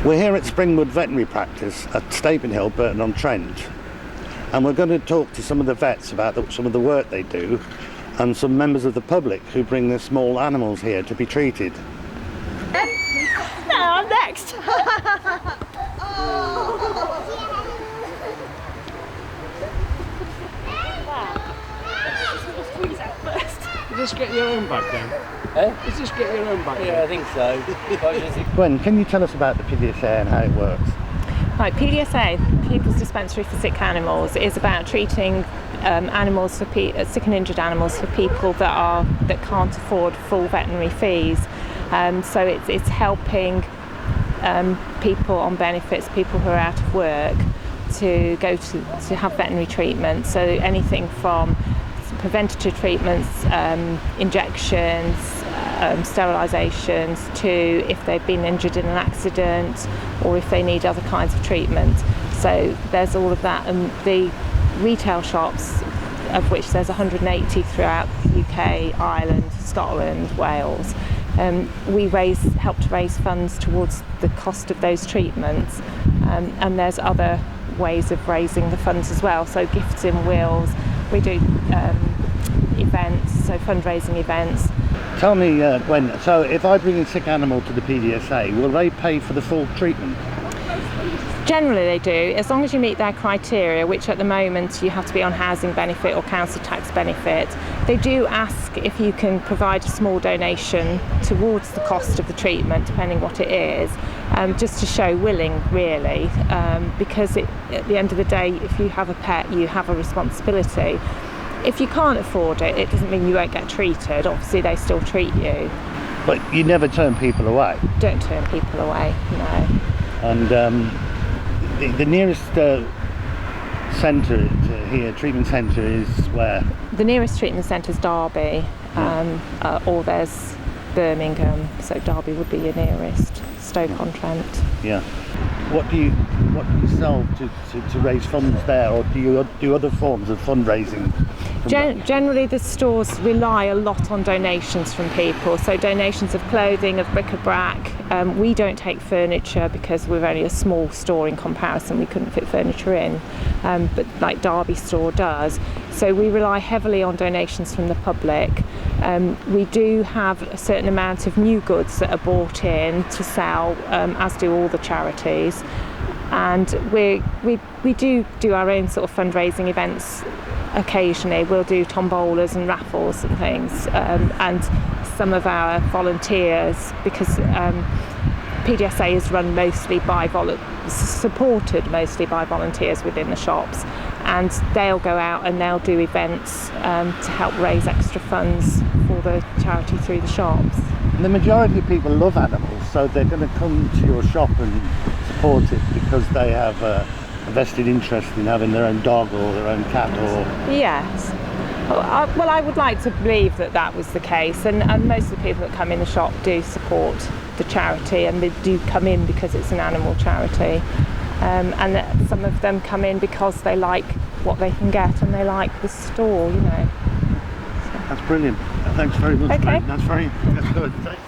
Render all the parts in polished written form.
We're here at Springwood Veterinary Practice at Stapenhill, Burton on Trent, and we're going to talk to some of the vets about some of the work they do and some members of the public who bring their small animals here to be treated. No, I'm next. Just get your own bag then. Just get your own bag. Yeah, I think so. Gwen, can you tell us about the PDSA and how it works? Right, PDSA, People's Dispensary for Sick Animals, is about treating animals for sick and injured animals for people that can't afford full veterinary fees. So it's helping people on benefits, people who are out of work, to go to have veterinary treatment. So anything from preventative treatments, injections, sterilisations, to if they've been injured in an accident or if they need other kinds of treatment. So there's all of that, and the retail shops, of which there's 180 throughout the UK, Ireland, Scotland, Wales. We help to raise funds towards the cost of those treatments, and there's other ways of raising the funds as well. So gifts in wills, we do events, so fundraising events. Tell me, Gwen, so if I bring a sick animal to the PDSA, will they pay for the full treatment? Generally they do, as long as you meet their criteria, which at the moment you have to be on housing benefit or council tax benefit. They do ask if you can provide a small donation towards the cost of the treatment, depending what it is, just to show willing, really, because at the end of the day, if you have a pet, you have a responsibility. If you can't afford it, it doesn't mean you won't get treated. Obviously they still treat you. But you never turn people away? Don't turn people away, no. And the nearest centre here, treatment centre, is where? The nearest treatment centre is Derby, or there's Birmingham, so Derby would be your nearest, Stoke-on-Trent. Yeah. What do you sell to raise funds there, or do you do other forms of fundraising? Generally the stores rely a lot on donations from people, so donations of clothing, of bric-a-brac. We don't take furniture because we're only a small store in comparison, we couldn't fit furniture in, but like Derby store does. So we rely heavily on donations from the public. We do have a certain amount of new goods that are bought in to sell, as do all the charities. And we do our own sort of fundraising events occasionally. We'll do tombolas and raffles and things, and some of our volunteers, because PDSA is run mostly by supported mostly by volunteers within the shops, and they'll go out and they'll do events to help raise extra funds for the charity through the shops. And the majority of people love animals, so they're going to come to your shop and support it because they have a vested interest in having their own dog or their own cat, or... Yes. Well, I would like to believe that was the case, and most of the people that come in the shop do support the charity, and they do come in because it's an animal charity, and some of them come in because they like what they can get and they like the store, you know. So. That's brilliant. Thanks very much. Okay. That's good. Thanks.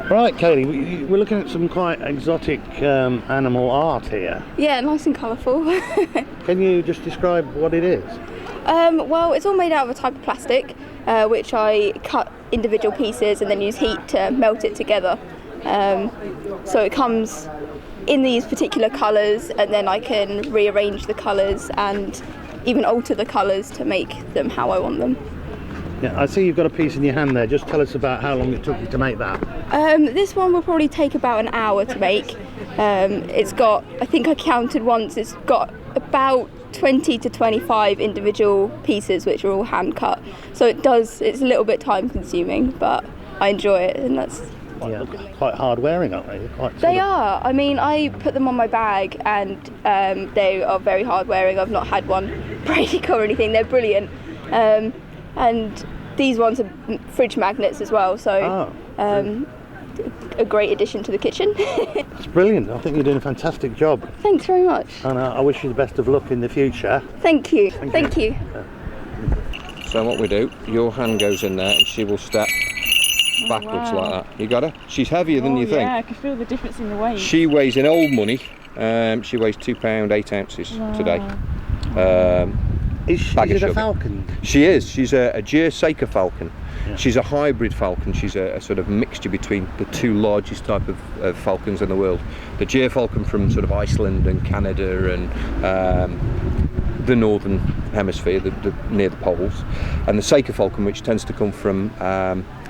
Right, Kaylee, we're looking at some quite exotic animal art here. Yeah, nice and colourful. Can you just describe what it is? Well, it's all made out of a type of plastic, which I cut individual pieces and then use heat to melt it together. So it comes in these particular colours, and then I can rearrange the colours and even alter the colours to make them how I want them. Yeah, I see you've got a piece in your hand there. Just tell us about how long it took you to make that. This one will probably take about an hour to make. It's got, I think I counted once, it's got about 20 to 25 individual pieces which are all hand cut. So it's a little bit time consuming, but I enjoy it, and that's... Yeah, quite hard wearing, aren't they? They are. I mean, I put them on my bag, and they are very hard wearing. I've not had one break or anything. They're brilliant. And these ones are fridge magnets as well, so a great addition to the kitchen. It's brilliant. I think you're doing a fantastic job. Thanks very much. And I wish you the best of luck in the future. Thank you. Thank you. So what we do, your hand goes in there and she will step backwards like that. You got her? She's heavier than you think. Yeah, I can feel the difference in the weight. She weighs, in old money, she weighs £2 8 ounces today. Is Bag of it a sugar. falcon? She is. She's a Jersey falcon. Yeah. She's a hybrid falcon. She's a sort of mixture between the two largest type of falcons in the world. The Jer falcon from sort of Iceland and Canada and the northern hemisphere, near the poles, and the Seika falcon, which tends to come from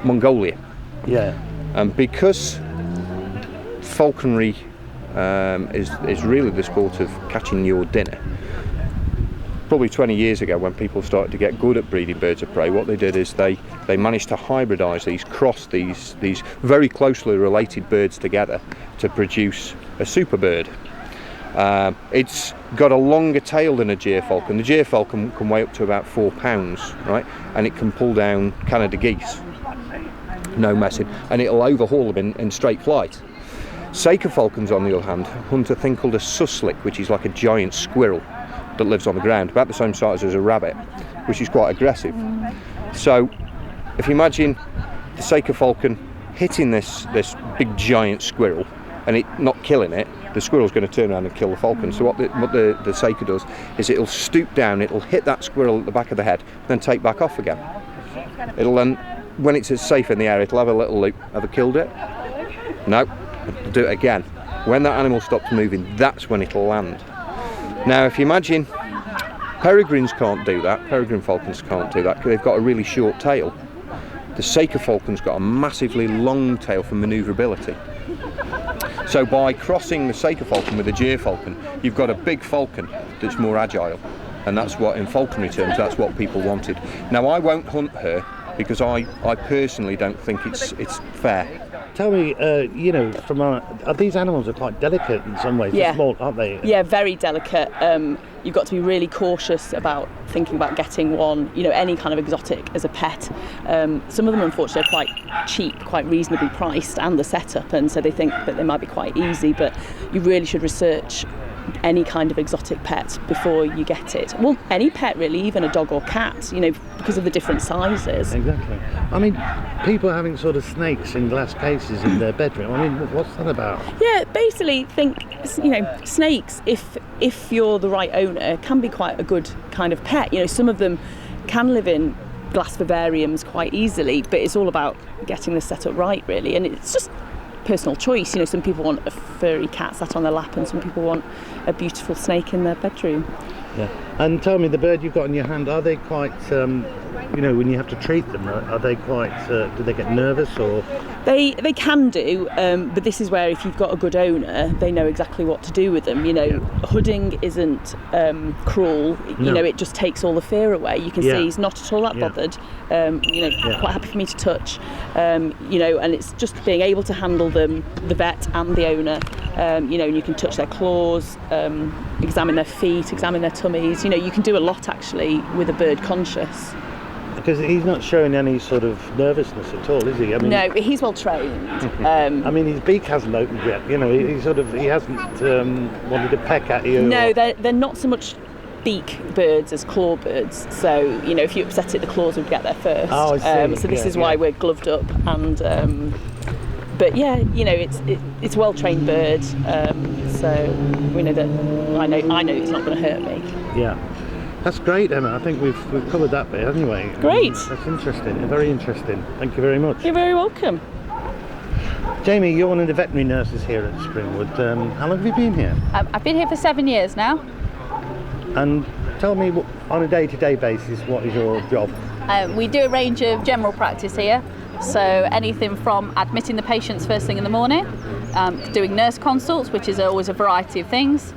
Mongolia. Yeah. And because falconry is really the sport of catching your dinner, probably 20 years ago when people started to get good at breeding birds of prey, what they did is they managed to hybridise these, cross these very closely related birds together to produce a super bird. It's got a longer tail than a Jer falcon. The Jer falcon can weigh up to about 4 pounds, right? And it can pull down Canada geese, no messing, and it'll overhaul them in straight flight. Seika falcons, on the other hand, hunt a thing called a suslik, which is like a giant squirrel that lives on the ground, about the same size as a rabbit, which is quite aggressive. So if you imagine the Seika falcon hitting this big giant squirrel and it not killing it, the squirrel's going to turn around and kill the falcon. So what the Seika does is it'll stoop down, it'll hit that squirrel at the back of the head, then take back off again. It'll then, when it's safe in the air, it'll have a little loop. Have I killed it? No. It'll do it again. When that animal stops moving, that's when it'll land. Now, if you imagine, peregrines can't do that. Peregrine falcons can't do that because they've got a really short tail. The Seika falcon's got a massively long tail for manoeuvrability. So by crossing the Seika falcon with the Jer falcon, you've got a big falcon that's more agile, and that's what, in falconry terms, that's what people wanted. Now, I won't hunt her because I personally don't think it's fair. Tell me, are these animals are quite delicate in some ways? Yeah. They're small, aren't they? Yeah, very delicate. You've got to be really cautious about thinking about getting one, any kind of exotic as a pet. Some of them, unfortunately, are quite cheap, quite reasonably priced, and the setup, and so they think that they might be quite easy, but you really should research any kind of exotic pet before you get it. Well, any pet really, even a dog or cat, because of the different sizes. Exactly. I mean, people having sort of snakes in glass cases in their bedroom. I mean, what's that about? Yeah, basically think, snakes, if you're the right owner, can be quite a good kind of pet. Some of them can live in glass vivariums quite easily, but it's all about getting the setup right, really, and it's just personal choice. Some people want a furry cat sat on their lap, and some people want a beautiful snake in their bedroom. Yeah. And tell me, the bird you've got in your hand, are they quite, when you have to treat them, are they quite, do they get nervous or? They can do, but this is where if you've got a good owner, they know exactly what to do with them. Hooding isn't cruel, No. It just takes all the fear away. You can see he's not at all that bothered, quite happy for me to touch, and it's just being able to handle them, the vet and the owner, and you can touch their claws, examine their feet, examine their tummies. You can do a lot actually with a bird conscious. Because he's not showing any sort of nervousness at all, is he? I mean, no, he's well trained. I mean, his beak hasn't opened yet. He hasn't wanted to peck at you. No, they're not so much beak birds as claw birds. So if you upset it, the claws would get there first. Oh, I see. So this is why we're gloved up and. But yeah, it's a well-trained bird, so we know that I know it's not going to hurt me. Yeah, that's great, Emma. I think we've covered that bit anyway. Great. That's interesting. Very interesting. Thank you very much. You're very welcome. Jamie, you're one of the veterinary nurses here at Springwood. How long have you been here? I've been here for 7 years now. And tell me, on a day-to-day basis, what is your job? We do a range of general practice here. So anything from admitting the patients first thing in the morning, doing nurse consults, which is always a variety of things.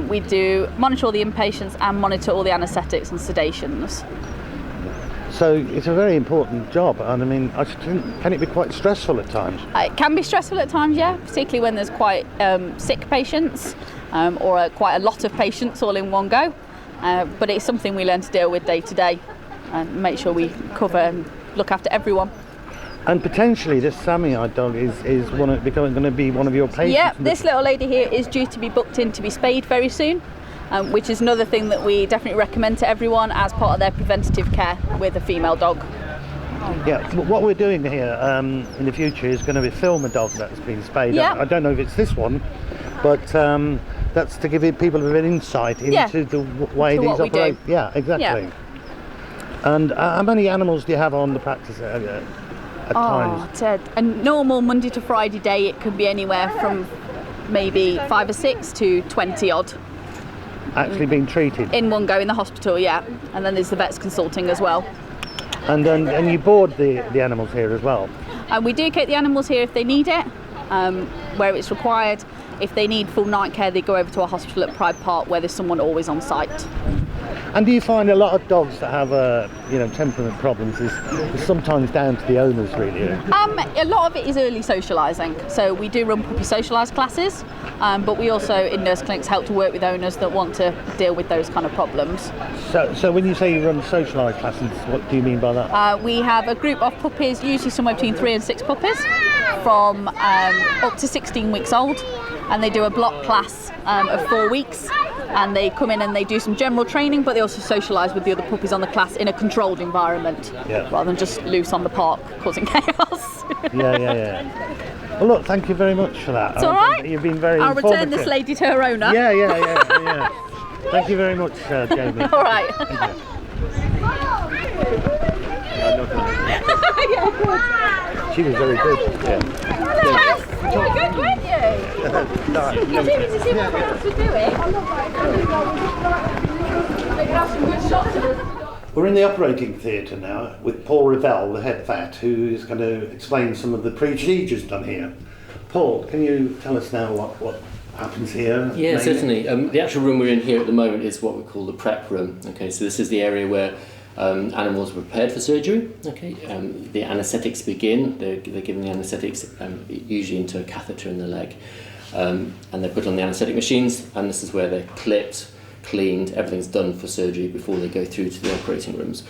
We do monitor all the inpatients and monitor all the anaesthetics and sedations. So it's a very important job, and I mean, can it be quite stressful at times? It can be stressful at times, yeah, particularly when there's quite sick patients or quite a lot of patients all in one go. But it's something we learn to deal with day to day. and make sure we cover and look after everyone. And potentially this Samoyed dog is going to be one of your patients. Yep, this little lady here is due to be booked in to be spayed very soon, which is another thing that we definitely recommend to everyone as part of their preventative care with a female dog. Yeah, what we're doing here in the future is going to be film a dog that's been spayed. Yep. I don't know if it's this one, but that's to give people a bit of insight into the way To these what we operate. do. Yeah, exactly. Yeah. And how many animals do you have on the practice area at times? To a normal Monday to Friday day, it could be anywhere from maybe 5 or 6 to 20 odd. Actually being treated? In one go in the hospital, yeah. And then there's the vets consulting as well. And you board the animals here as well? We do keep the animals here if they need it, where it's required. If they need full night care, they go over to our hospital at Pride Park, where there's someone always on site. And do you find a lot of dogs that have temperament problems is sometimes down to the owners, really? A lot of it is early socialising. So we do run puppy socialise classes, but we also in nurse clinics help to work with owners that want to deal with those kind of problems. So when you say you run socialised classes, what do you mean by that? We have a group of puppies, usually somewhere between 3 and 6 puppies, from up to 16 weeks old, and they do a block class of 4 weeks. And they come in and they do some general training, but they also socialise with the other puppies on the class in a controlled environment, rather than just loose on the park causing chaos. Yeah. Well, look, thank you very much for that. It's all right. You've been very I'll informative. return this lady to her owner. Yeah. Thank you very much, Jamie. All right. She was very good. Yes, you were good, weren't you? No, You didn't even see what else we're doing. We're in the operating theatre now with Paul Revell, the head vet, who is going to explain some of the procedures done here. Paul, can you tell us now what happens here? Yeah, mainly? certainly. The actual room we're in here at the moment is what we call the prep room. Okay, so this is the area where animals are prepared for surgery. Okay, the anaesthetics begin. They're given the anaesthetics usually into a catheter in the leg, and they're put on the anaesthetic machines. And this is where they're clipped, cleaned. Everything's done for surgery before they go through to the operating rooms.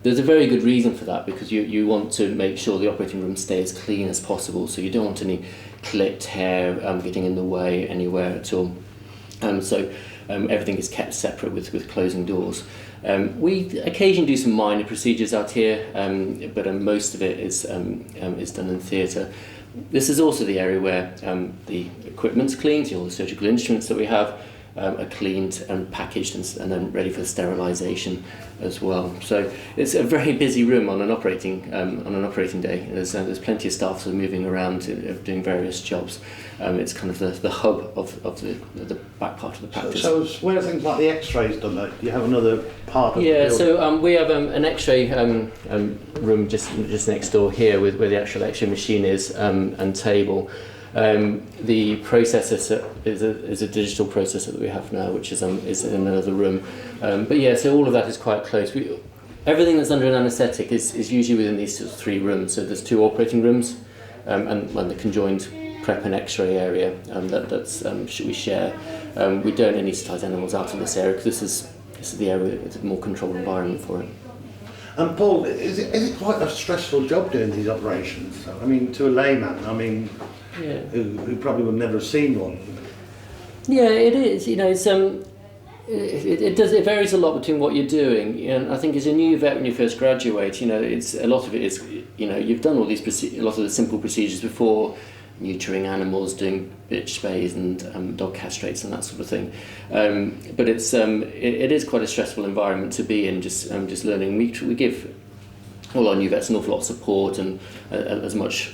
There's a very good reason for that, because you want to make sure the operating room stays as clean as possible. So you don't want any clipped hair getting in the way anywhere at all. So everything is kept separate with closing doors. We occasionally do some minor procedures out here, but most of it is done in theatre. This is also the area where the equipment's cleaned, all the surgical instruments that we have are cleaned and packaged and then ready for sterilisation as well. So it's a very busy room on an operating day. There's plenty of staff sort of moving around doing various jobs. It's kind of the hub of the back part of the practice. So where are things like the X-rays done? Do you have another part of the building? So we have an X-ray room just next door here, where the actual X-ray machine is and table. The processor is a digital processor that we have now, which is in another room. So all of that is quite close. Everything that's under an anaesthetic is usually within these sort of 3 rooms. So there's 2 operating rooms, and the conjoined prep and X-ray area we share. We don't anaesthetise animals out in this area because this is the area. It's a more controlled environment for it. And Paul, is it quite a stressful job doing these operations? I mean, to a layman, who probably would never have seen one. Yeah, it is. It varies a lot between what you're doing. And I think as a new vet, when you first graduate, it's a lot of it is, you've done all these a lot of the simple procedures before, neutering animals, doing bitch spays and dog castrates and that sort of thing. But it is quite a stressful environment to be in. Just learning. We give all our new vets an awful lot of support and as much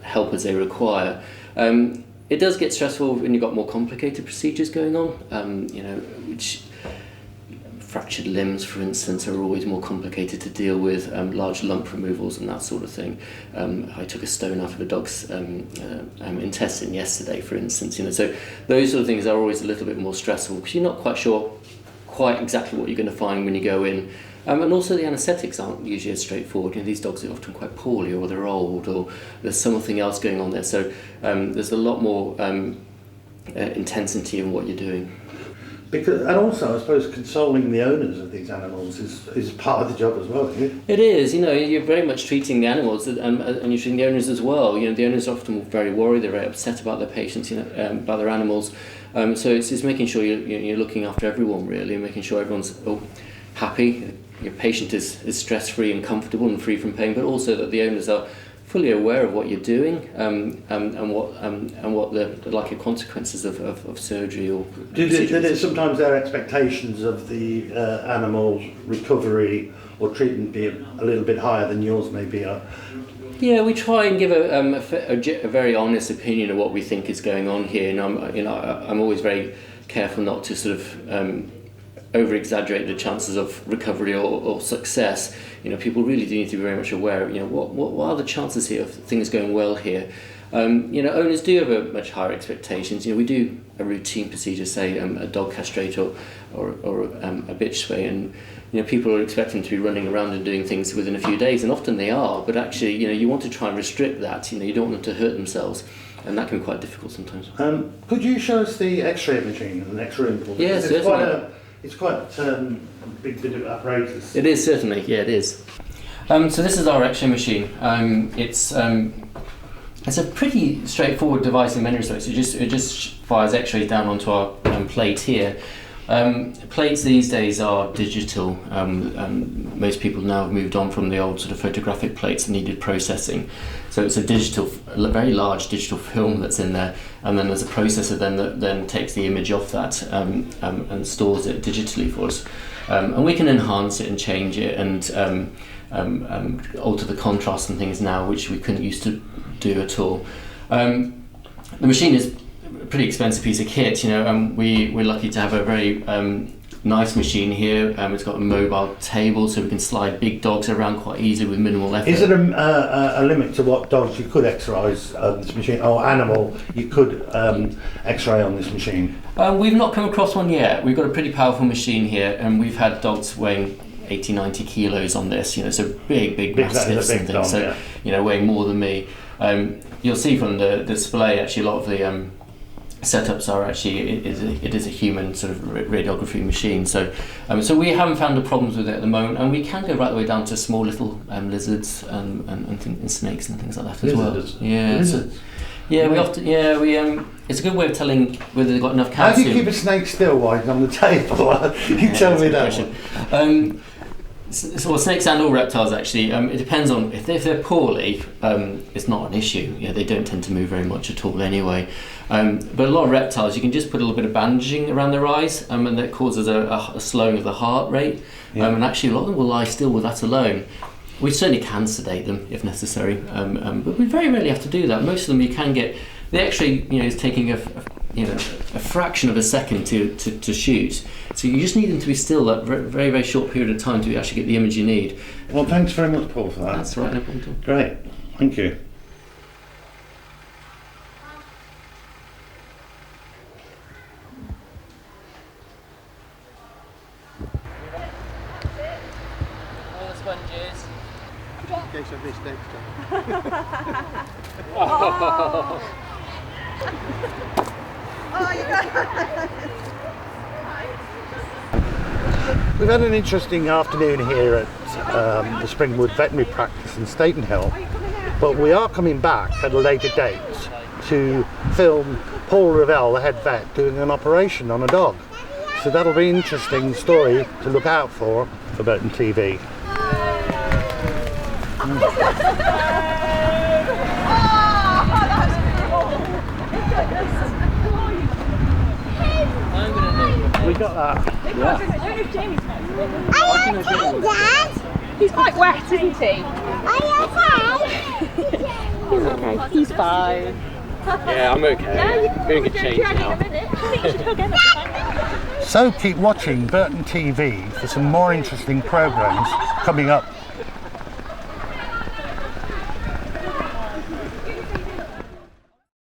help as they require. It does get stressful when you've got more complicated procedures going on. Which fractured limbs, for instance, are always more complicated to deal with. Large lump removals and that sort of thing. I took a stone out of a dog's intestine yesterday, for instance. So those sort of things are always a little bit more stressful because you're not quite sure exactly what you're going to find when you go in. And also the anaesthetics aren't usually as straightforward. These dogs are often quite poorly, or they're old, or there's something else going on there. So there's a lot more intensity in what you're doing. and also, I suppose, consoling the owners of these animals is part of the job as well, isn't it? It is, you're very much treating the animals and you're treating the owners as well. The owners are often very worried, they're very upset about their patients, about their animals. So it's making sure you're looking after everyone, really, and making sure everyone's happy, your patient is stress-free and comfortable and free from pain, but also that the owners are fully aware of what you're doing and what the likely consequences of surgery or Did sometimes their expectations of the animal's recovery or treatment be a little bit higher than yours maybe are? Yeah, we try and give a very honest opinion of what we think is going on here, and I'm always very careful not to sort of over-exaggerate the chances of recovery or success. People really do need to be very much aware of what are the chances here of things going well here. Owners do have a much higher expectations. We do a routine procedure, say a dog castrate or a bitch spay, and people are expecting to be running around and doing things within a few days, and often they are. But actually, you want to try and restrict that. You don't want them to hurt themselves, and that can be quite difficult sometimes. Could you show us the X-ray machine and the X-ray implant? Yes, certainly. It's quite a big bit of apparatus. It is, certainly, yeah, it is. So this is our X-ray machine. It's a pretty straightforward device in many respects. It just fires X-rays down onto our plate here. Plates these days are digital. Most people now have moved on from the old sort of photographic plates that needed processing. So it's a very large digital film that's in there, and then there's a processor that then takes the image off that and stores it digitally for us. And we can enhance it and change it and alter the contrast and things now, which we couldn't used to do at all. The machine is a pretty expensive piece of kit, and we're lucky to have a very nice machine here. It's got a mobile table, so we can slide big dogs around quite easily with minimal effort. Is it a limit to what dogs you could X-ray on this machine, or animal you could X-ray on this machine? We've not come across one yet. We've got a pretty powerful machine here, and we've had dogs weighing 80-90 kilos on this, so big mastiffs and things, dog, so yeah. Weighing more than me. You'll see from the display actually a lot of the setups are actually it is a human sort of radiography machine, so we haven't found the problems with it at the moment, and we can go right the way down to small little lizards and snakes and things like that as lizards. Well. Yeah, lizards. It's a good way of telling whether they've got enough calcium. How do you keep a snake still while it's on the table? You tell me that one. So snakes and all reptiles actually, it depends on if they're poorly, it's not an issue. They don't tend to move very much at all anyway. But a lot of reptiles, you can just put a little bit of bandaging around their eyes, and that causes a slowing of the heart rate. Yeah. And actually a lot of them will lie still with that alone. We certainly can sedate them if necessary, but we very rarely have to do that. Most of them you can get. The X-ray, is taking a fraction of a second to shoot. So you just need them to be still that very, very short period of time to actually get the image you need. Well, thanks very much, Paul, for that. That's right, no problem at all. Great, thank you. All the sponges. In case I miss next time. We've had an interesting afternoon here at the Springwood Veterinary Practice in Stapenhill, but we are coming back at a later date to film Paul Revell, the head vet, doing an operation on a dog. So that'll be an interesting story to look out for Burton TV. We got that. Yeah. I don't know if Jamie's next. Dad? He's quite wet, isn't he? Are you okay? He's okay. He's fine. Yeah, I'm okay. I'm going to change now. So keep watching Burton TV for some more interesting programmes coming up